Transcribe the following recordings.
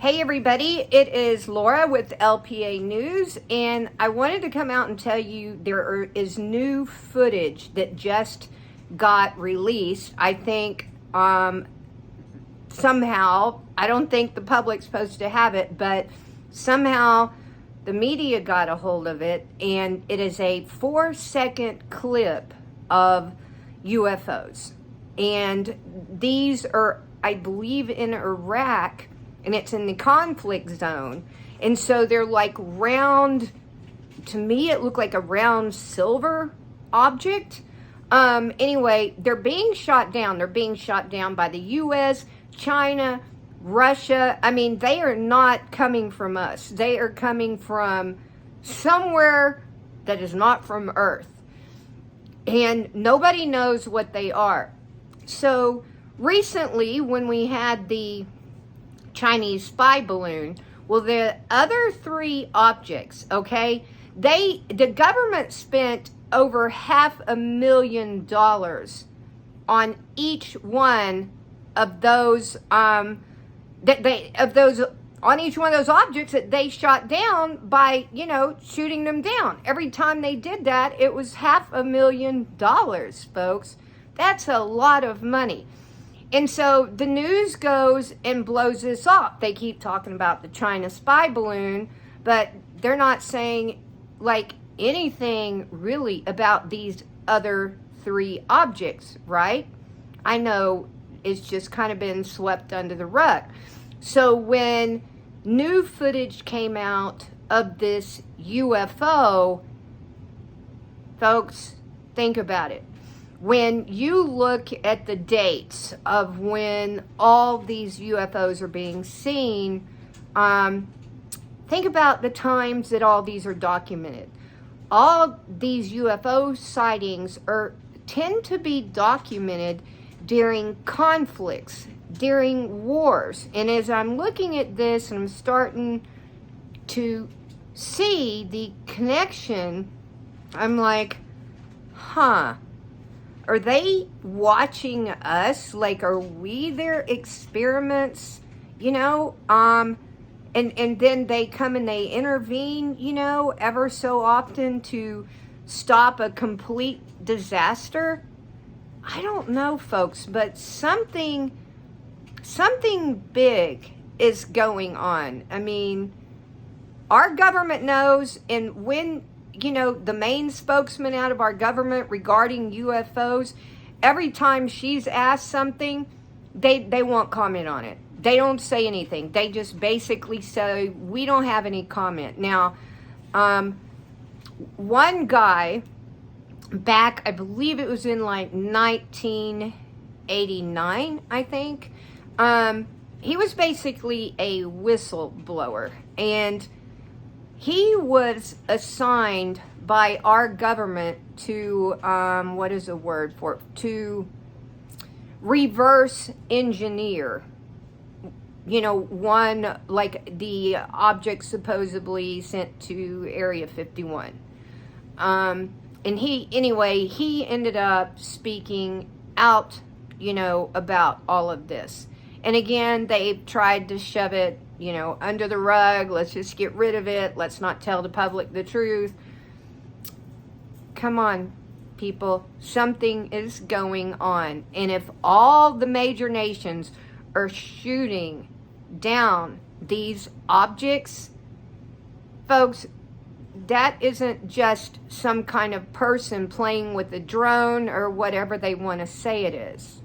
Hey everybody, it is Laura with LPA News, and I wanted to come out and tell you there is new footage that just got released. I think somehow, I don't think the public's supposed to have it, but somehow the media got a hold of it, and it is a 4-second clip of UFOs. And these are, I believe, in Iraq, and it's in the conflict zone. And so they're like round, to me it looked like a round silver object. Anyway, they're being shot down. They're being shot down by the US, China, Russia. I mean, they are not coming from us. They are coming from somewhere that is not from Earth. And nobody knows what they are. So recently, when we had the Chinese spy balloon, well, the other three objects, okay, the government spent over $500,000 on each one of those on each one of those objects that they shot down by, shooting them down. Every time they did that, it was $500,000, folks. That's a lot of money. And so the news goes and blows this off. They keep talking about the China spy balloon, but they're not saying like anything really about these other three objects, right? I know it's just kind of been swept under the rug. So when new footage came out of this UFO, folks, think about it. When you look at the dates of when all these UFOs are being seen, think about the times that all these are documented. All these UFO sightings tend to be documented during conflicts, during wars. And as I'm looking at this and I'm starting to see the connection, I'm like, are they watching us? Like, are we their experiments? And then they come and they intervene, ever so often to stop a complete disaster. I don't know, folks, but something big is going on. I mean, our government knows, and when the main spokesman out of our government regarding UFOs, every time she's asked something, they won't comment on it. They don't say anything. They just basically say, we don't have any comment. Now, one guy back, I believe it was in like 1989, I think, he was basically a whistleblower, and he was assigned by our government to, to reverse engineer, one, like the object supposedly sent to Area 51. And he ended up speaking out, about all of this. And again, they tried to shove it, under the rug. Let's just get rid of it. Let's not tell the public the truth. Come on, people. Something is going on. And if all the major nations are shooting down these objects, folks, that isn't just some kind of person playing with a drone or whatever they want to say it is.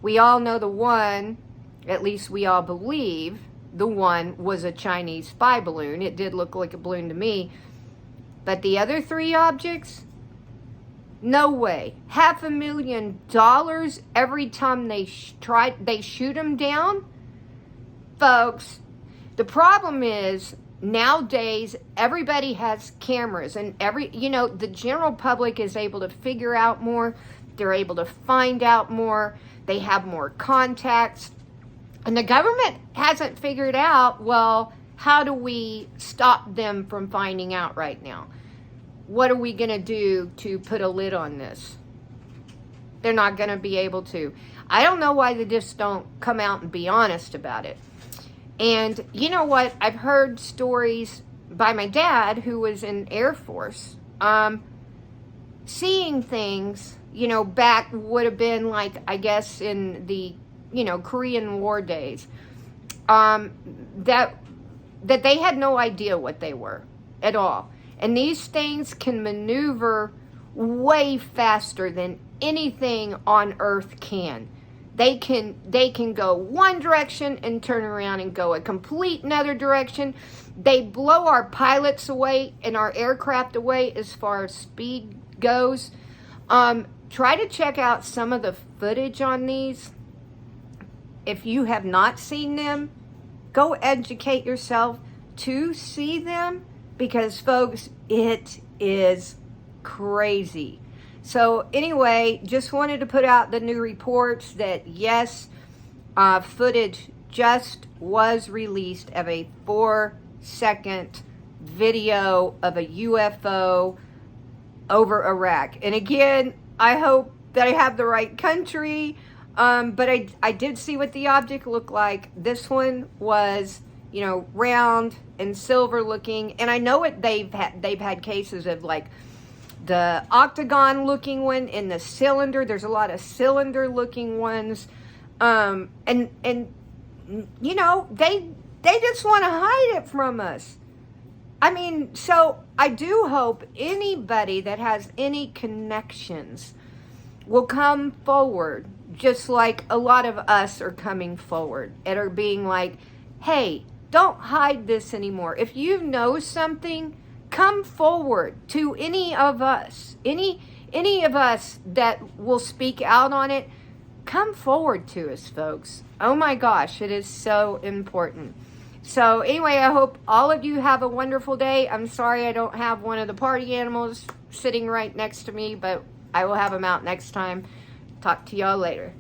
We all know the one, at least we all believe, the one was a Chinese spy balloon. It did look like a balloon to me. But the other three objects, no way. $500,000 every time they shoot them down. Folks, the problem is nowadays everybody has cameras, and the general public is able to figure out more. They're able to find out more. They have more contacts. And the government hasn't figured out, well, how do we stop them from finding out right now? What are we going to do to put a lid on this? They're not going to be able to. I don't know why they just don't come out and be honest about it. And you know what? I've heard stories by my dad, who was in Air Force, seeing things, back would have been like, I guess, in the, Korean War days, that they had no idea what they were at all. And these things can maneuver way faster than anything on Earth can. They can go one direction and turn around and go a complete another direction. They blow our pilots away and our aircraft away as far as speed goes. Try to check out some of the footage on these. If you have not seen them, go educate yourself to see them, because folks, it is crazy. So anyway, just wanted to put out the new reports that yes, footage just was released of a 4-second video of a UFO over Iraq. And again, I hope that I have the right country, but I did see what the object looked like. This one was, round and silver looking, and I know they've had cases of like the octagon looking one and the cylinder. There's a lot of cylinder looking ones, and they just want to hide it from us. I mean, so I do hope anybody that has any connections will come forward, just like a lot of us are coming forward and are being like, hey, don't hide this anymore. If you know something, come forward to any of us. Any of us that will speak out on it, come forward to us, folks. Oh my gosh, it is so important. So anyway, I hope all of you have a wonderful day. I'm sorry I don't have one of the party animals sitting right next to me, but I will have them out next time. Talk to y'all later.